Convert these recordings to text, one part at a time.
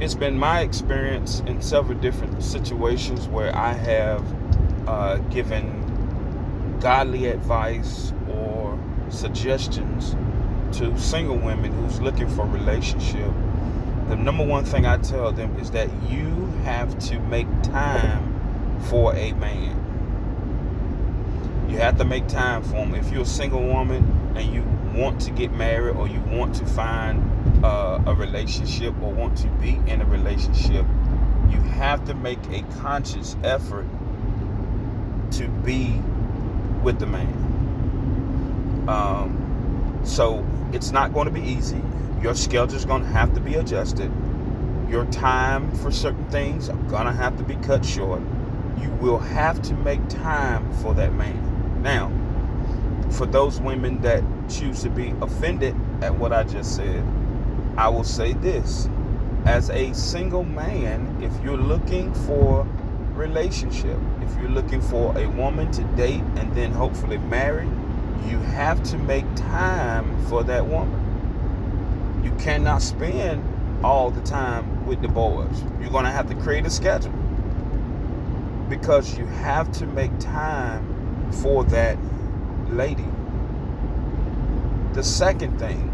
it's been my experience in several different situations where I have given godly advice or suggestions to single women who's looking for a relationship. The number one thing I tell them is that you have to make time for a man. You have to make time for him. If you're a single woman and you want to get married, or you want to find a relationship, or want to be in a relationship, you have to make a conscious effort to be with the man. So it's not going to be easy. Your schedule is going to have to be adjusted. Your time for certain things are going to have to be cut short. You will have to make time for that man. Now, for those women that choose to be offended at what I just said, I will say this. As a single man, if you're looking for relationship, if you're looking for a woman to date and then hopefully marry, you have to make time for that woman. You cannot spend all the time with the boys. You're going to have to create a schedule, because you have to make time for that lady. The second thing,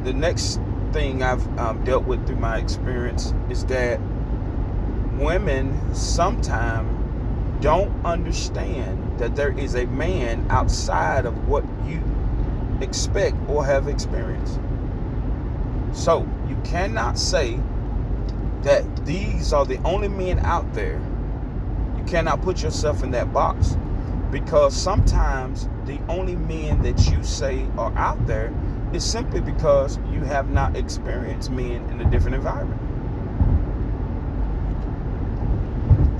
the next thing I've dealt with through my experience is that women sometimes don't understand that there is a man outside of what you expect or have experienced. So you cannot say that these are the only men out there. You cannot put yourself in that box, because sometimes the only men that you say are out there is simply because you have not experienced men in a different environment.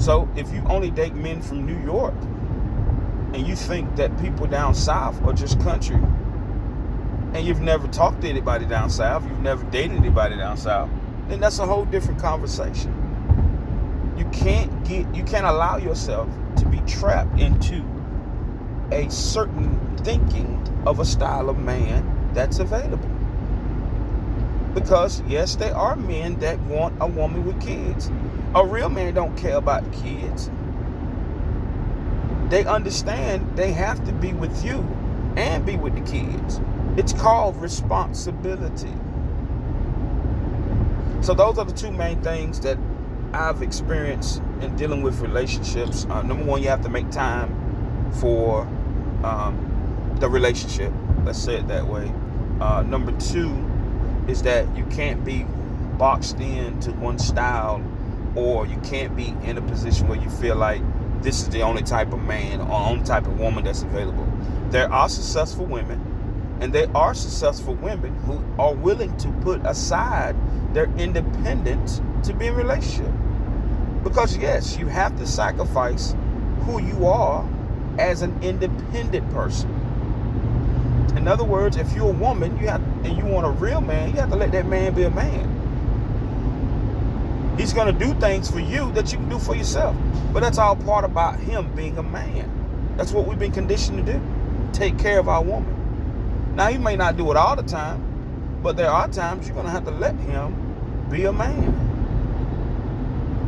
So if you only date men from New York and you think that people down south are just country, and you've never talked to anybody down south, you've never dated anybody down south, then that's a whole different conversation. You can't allow yourself to be trapped into a certain thinking of a style of man that's available. Because yes, there are men that want a woman with kids. A real man don't care about the kids. They understand they have to be with you and be with the kids. It's called responsibility. So those are the two main things that I've experienced in dealing with relationships. Number one, you have to make time for the relationship. Let's say it that way. Number two is that you can't be boxed into one style, or you can't be in a position where you feel like this is the only type of man or only type of woman that's available. There are successful women, and there are successful women who are willing to put aside their independence to be in a relationship. Because yes, you have to sacrifice who you are as an independent person. In other words, if you're a woman and you want a real man, you have to let that man be a man. He's going to do things for you that you can do for yourself. But that's all part about him being a man. That's what we've been conditioned to do. Take care of our woman. Now, he may not do it all the time, but there are times you're going to have to let him be a man.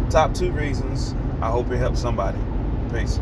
Top 2 reasons. I hope it helps somebody. Peace.